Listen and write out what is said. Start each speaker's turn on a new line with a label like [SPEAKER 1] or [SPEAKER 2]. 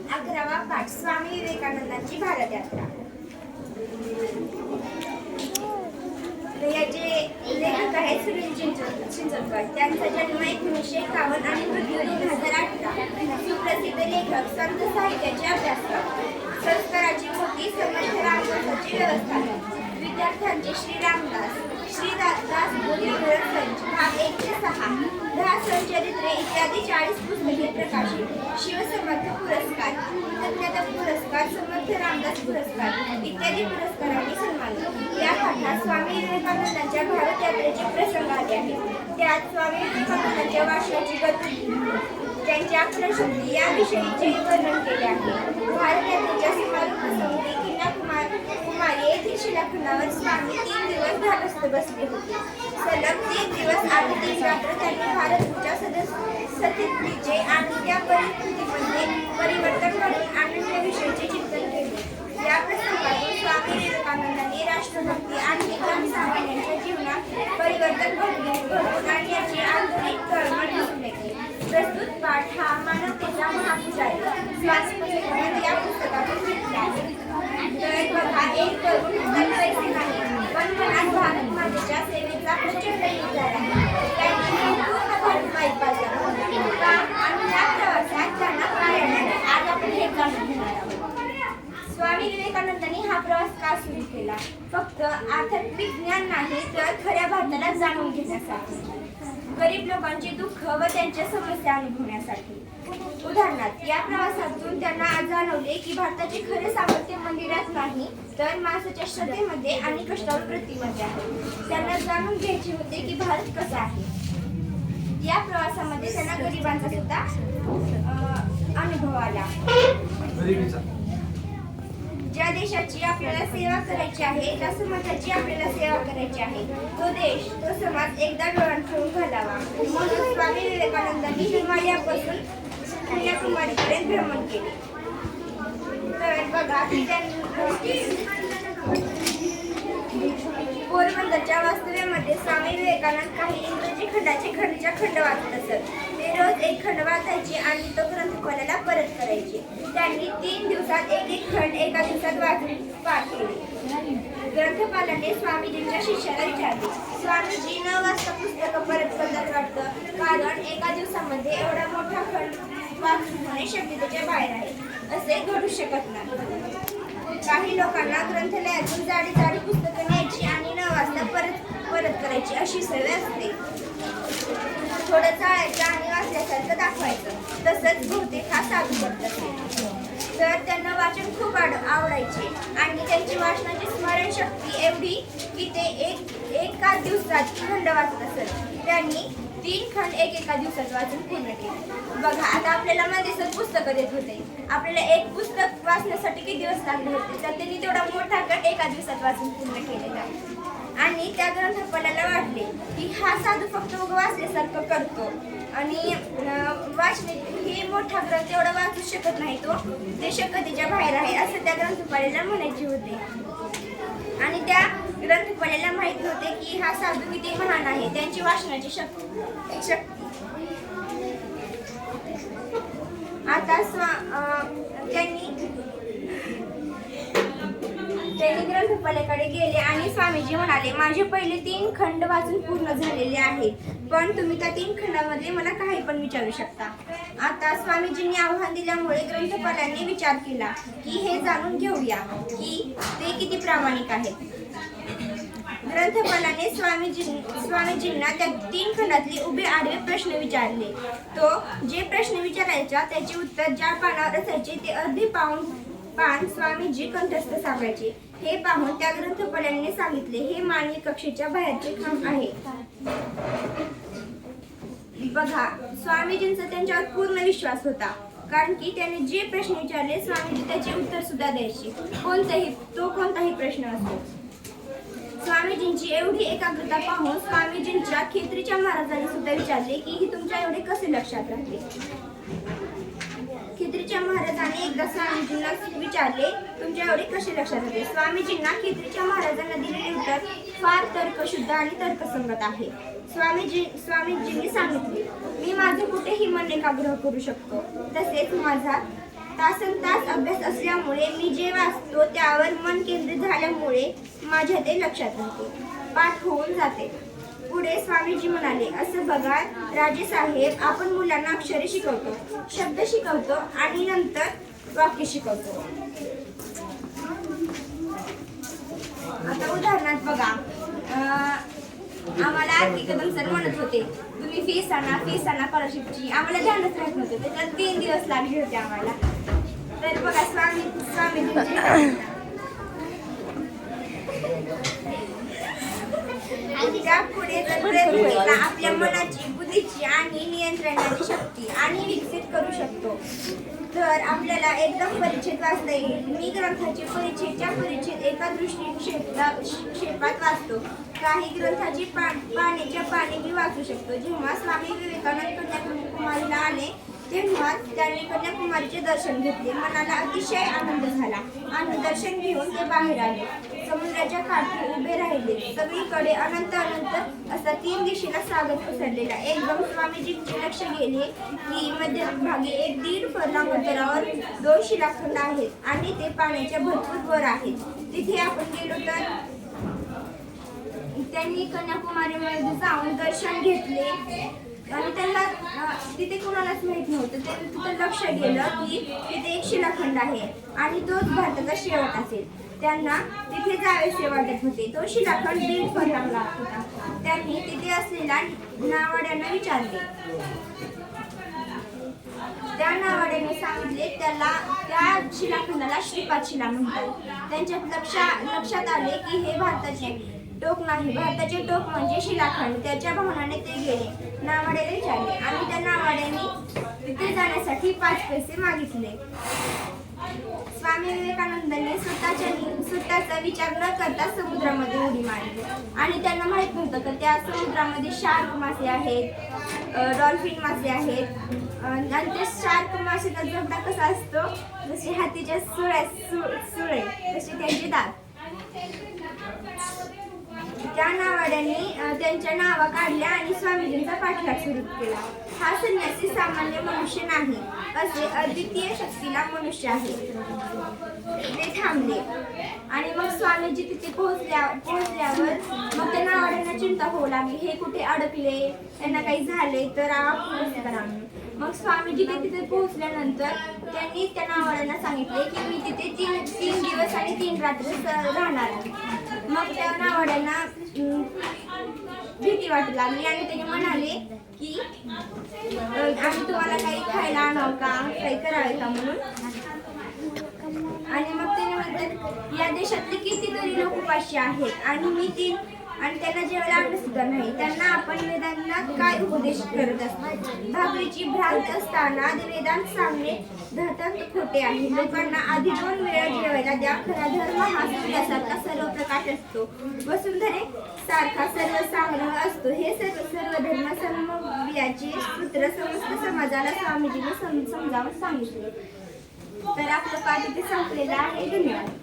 [SPEAKER 1] 11वा पाठ स्वामी विवेकानंदांची भारत यात्रा। याचे लेखक आहेत सुनील चिंचोलकर। त्यांचा जन्म 1951 आणि मृत्यू 2018। सुप्रसिद्ध लेखक, संत साहित्याचे अभ्यासक, संस्काराची मोठी समर्थ रामदासांची व्यवस्थापक, विद्यार्थ्यांचे श्री रामदास, श्री दास बोधीधर संच भाग 1 ते 6, 10 संचरित्रे इत्यादी 40 पुस्तके प्रकाशित, शिवसमर्थ पुरस्कार, कृतज्ञता पुरस्कार, समर्थ रामदास पुरस्कार इत्यादी पुरस्कारांनी सन्मानित। या पाठात स्वामी विवेकानंदांच्या भारत यात्रेचे प्रसंग आले आहेत। त्यात स्वामी विवेकानंदांच्या वाचनाची गती, त्यांची आकर्षणशक्ती याविषयीचे वर्णन केले आहे। भारत यात्रेच्या समारोप प्रसंगी कुमारी येथील शिलाखंडावर स्वामी 3 दिवस ध्यानस्थ बसले होते। सलग 3 दिवस आणि 3 रात्र त्यांनी भारताच्या सत्तेचे आणि त्या परिस्थितीमध्ये परिवर्तन घडवून आणण्याविषयीचे चिंतन केले। या प्रसंगातून स्वामी विवेकानंदांनी राष्ट्रभक्ती आणि जनसामान्यांच्या जीवनात परिवर्तन घडवून आणण्याची आंतरिक तळमळ दिसून येते। प्रस्तुत पाठ हा मानवतेचा महापूर आहे। या पुस्तकातून घेतला आहे। तर बघा, एक तरुण हातात पैसे नाही, पण मनात भारत मातेच्या सेवेचा प्रचंड विचार आहे। त्यांनी पूर्ण भारत माहीत पाहिजे का आणि या प्रवासात त्यांना काय आढळले, आज आपण हे जाणून घेणार आहोत। स्वामी विवेकानंदांनी हा प्रवास का सुरू केला? फक्त आध्यात्मिक ज्ञान नाही, तर खऱ्या भारताला जाणून घेण्यासाठी, गरीब लोकांचे दुःख व त्यांच्या समस्या अनुभवण्यासाठी। उदाहरणार्थ, या प्रवासातून त्यांना जाणवले की भारताचे खरे सामर्थ्य मंदिरात नाही, तर माणसाच्या श्रद्धेमध्ये आणि कष्टावर वृत्तीमध्ये आहे। त्यांना जाणून घ्यायचे होते की भारत कसा आहे। या प्रवासामध्ये त्यांना गरिबांचा सुद्धा अनुभव आला। ज्या देशाची आपल्याला सेवा करायची आहे, ज्या समाजाची आपल्याला सेवा करायची आहे, तो देश, तो समाज एकदा डोळ्यांसमोर घालावा। म्हणून स्वामी विवेकानंदांनी हिमालयापासून कन्याकुमारीपर्यंत भ्रमण केले। तर बघा, पोरबंदरच्या वास्तव्यामध्ये स्वामी विवेकानंद काही इंग्रजी खंडाचे खंड वाचत असत। ते रोज एक खंड वाचायचे आणि तो ग्रंथपालाला परत करायचे। त्यांनी 3 दिवसात एक खंड एका दिवसात वाचून पाठ केले। ग्रंथपालाने स्वामीजींच्या शिष्याला विचारले, स्वामीजी, न वाचता पुस्तक परत करतात वाटतं, कारण एका दिवसामध्ये एवढा मोठा खंड वाचून होणे शक्यतेच्या बाहेर आहे, असे घडू शकत नाही। काही लोकांना ग्रंथालयातून जाडी पुस्तकं न्यायची आणि न वाचता परत करायची अशी सवय असते। थोडं चाळायचं आणि वाचल्यासारखं दाखवायचं, तसंच बहुतेक हा साधू करत असे। तर त्यांना वाचन खूप आवडायचे आणि त्यांची वाचनाची स्मरणशक्ती एवढी की ते एका दिवसात खंड वाचत असत। त्यांनी 3 खंड एका दिवसात वाचून पूर्ण केले। बघा, आता आपल्याला मध्ये पुस्तकं देत होते, आपल्याला एक पुस्तक वाचण्यासाठी किती दिवस लागले होते, तर त्यांनी तेवढा मोठा खंड एका दिवसात वाचून पूर्ण केलेला। आणि त्या ग्रंथपालाला वाटले की हा साधू फक्त वाचल्यासारखं करतो आणि वाचणे हे मोठा ग्रंथ एवढा वाचू शकत नाही, ते शक्यतेच्या बाहेर आहे, असं त्या ग्रंथपालाला म्हणायचे होते। आणि त्या ग्रंथपालाला माहित नव्हते की हा साधू किती महान आहे, त्यांची वाचनाची शक्ती। आता त्यांनी ग्रंथपालाकडे गेले आणि स्वामीजी म्हणाले, माझे पहिले 3 खंड वाचून पूर्ण झालेले आहेत, पण तुम्ही त्या 3 खंडांमधले मला काही पण विचारू शकता। आता स्वामीजींनी आव्हान दिल्यामुळे ग्रंथपालांनी विचार केला की हे जाणून घेऊया की ते किती प्रामाणिक आहेत। ग्रंथपालाने स्वामीजींना त्या 3 खंडातले उभे आडवे प्रश्न विचारले। तो जे प्रश्न विचारायचा त्याचे उत्तर ज्या पानावर असायचे ते अर्धे पान स्वामीजी कंठस्थ सांगायचे। हे पाहून त्या ग्रंथपालाने सांगितले, हे मानवी कक्षेच्या बाहेरचे खांब आहे। बघा, स्वामीजींचा त्यांच्यावर पूर्ण विश्वास होता, कारण की त्याने जे प्रश्न विचारले स्वामीजी त्याचे उत्तर सुद्धा द्यायचे, कोणताही प्रश्न असो। स्वामीजींची एवढी एकाग्रता पाहून स्वामीजींच्या खेत्रीच्या महाराजांनी सुद्धा विचारले की ही तुमच्या एवढे कसे लक्षात राहते। खेत्रीच्या महाराजांनी एकदा स्वामीजींना विचारले, तुमच्या एवढे कसे लक्षात राहते। स्वामीजींना खेत्रीच्या महाराजांना दिलेले उत्तर फार तर्कशुद्ध आणि तर्कसंगत आहे। स्वामीजींनी सांगितले, मी माझे कुठेही मन एकाग्र करू शकतो, तसेच माझा तासनतास अभ्यास असल्यामुळे मी जे वाचतो त्यावर मन केंद्रित झाल्यामुळे माझ्या ते लक्षात राहते, पाठ होऊन जाते. पुढे स्वामीजी म्हणाले, असं बघा राजेसाहेब, आपण मुलांना अक्षरे शिकवतो, शब्द शिकवतो आणि नंतर वाक्य शिकवतो. आता उदाहरणार्थ बघा, आम्हाला आरती कदम सर म्हणत होते, तुम्ही फीस आणा स्कॉलरशिपची. आम्हाला ध्यानच राहत नव्हतं, त्याच्यात 3 दिवस लागले होते आम्हाला. तर बघा स्वामीजींची पुढे जर प्रयत्न केला आपल्या मनाची, बुद्धीची आणि नियंत्रणाची शक्ती आणि विकसित करू शकतो, तर आपल्याला एकदम परिच्छेद वाचता येईल. मी ग्रंथाचे परिच्छेद एका दृष्टिक्षेपात वाचतो. काही ग्रंथाची पाण्याच्या पाणी मी वाचू शकतो. जेव्हा स्वामी विवेकानंद कन्याकुमारीला आले तेव्हा त्यांनी कन्याकुमारीचे दर्शन घेतले. मनाला अतिशय आनंद झाला आणि दर्शन घेऊन ते बाहेर आले. समुद्राच्या काठी उभे राहिले. सगळीकडे अनंत असा 3 दिशेला सागर पसरलेला. एकदम स्वामीजींचे लक्ष गेले की मध्यभागी 1-1.5 फर्लांग अंतरावर 2 शिलाखंड आहेत आणि ते पाण्याच्या भरपूर वर आहेत. तिथे आपण गेलो तर त्यांनी कन्याकुमारीमध्ये जाऊन दर्शन घेतले आणि त्यांना तिथे कोणालाच माहित नव्हतं. त्यांनी तिथं लक्ष गेलं की तिथे 1 शिलाखंड आहे आणि तोच भारताचा शेवट असेल. त्यांना तिथे जावेसे वाटत होते. तो शिलाखंड 1.5 फर्लांग लागत होता. त्यांनी तिथे असलेल्या नावाड्यांना विचारले. त्या नावाड्याने सांगितले त्या शिलाखंडाला श्रीपाद शिला म्हणतात. त्यांच्या लक्षात आले की हे भारताचे टोक नाही, भारताचे टोक म्हणजे शिलाखंड. त्याच्या भावनाने ते गेले, नावाड्याला विचारले आणि त्या नावाड्याने तिथे जाण्यासाठी 5 पैसे मागितले. स्वामी विवेकानंदांनी स्वतःचा विचार न करता समुद्रामध्ये उडी मारली आणि त्यांना माहित नव्हतं की त्या समुद्रामध्ये शार्क मासे आहेत, डॉल्फिन मासे आहेत आणि ते शार्क मासेचा जबडा कसा असतो, जसे हातीच्या सुळे तसे त्यांचे दात. त्या नावाड्यांनी त्यांच्या नावा काढल्या आणि स्वामीजींचा पाठलाग सुरू केला. हा संन्यासी सामान्य मनुष्य नाही, असे अद्वितीय शक्तीला मनुष्य आहे. ते थांबले आणि मग स्वामीजी तिथे पोहोचल्यावर मग त्या नावाड्यांना चिंता होऊ लागली. हे कुठे अडकले, त्यांना काही झाले तर करा. मग स्वामीजी तिथे पोहोचल्यानंतर त्यांनी त्या नावाड्यांना सांगितले की मी तिथे 3 दिवस आणि 3 रात्री राहणार आहे. मग त्या नावाड्यांना भीती वाटू लागली आणि त्याने म्हणाले की आम्ही तुम्हाला काही खायला आणावं का, काही करावे का म्हणून. आणि मग त्याने म्हणतात या देशातले कितीतरी लोक उपाशी आहेत आणि त्यांना जेवायला आणलं सुद्धा नाही. त्यांना आपण वेदांत काय उपदेश करत असतो. भाकरीची भ्रांत असताना वेदांत सांगणे धर्तांत खोटे आहे. लोकांना आधी 2 वेळा जेवायला द्या. खरा धर्म हा सूर्यासारखा सर्व प्रकाश असतो, वसुंधरे सारखा सर्व संग्रह असतो. हे सर्व धर्म समन्वयाचे सूत्र समस्त समाजाला स्वामीजीने समजावून सांगितले. तर आपलं पाठ इथे संपलेलं आहे. धन्यवाद.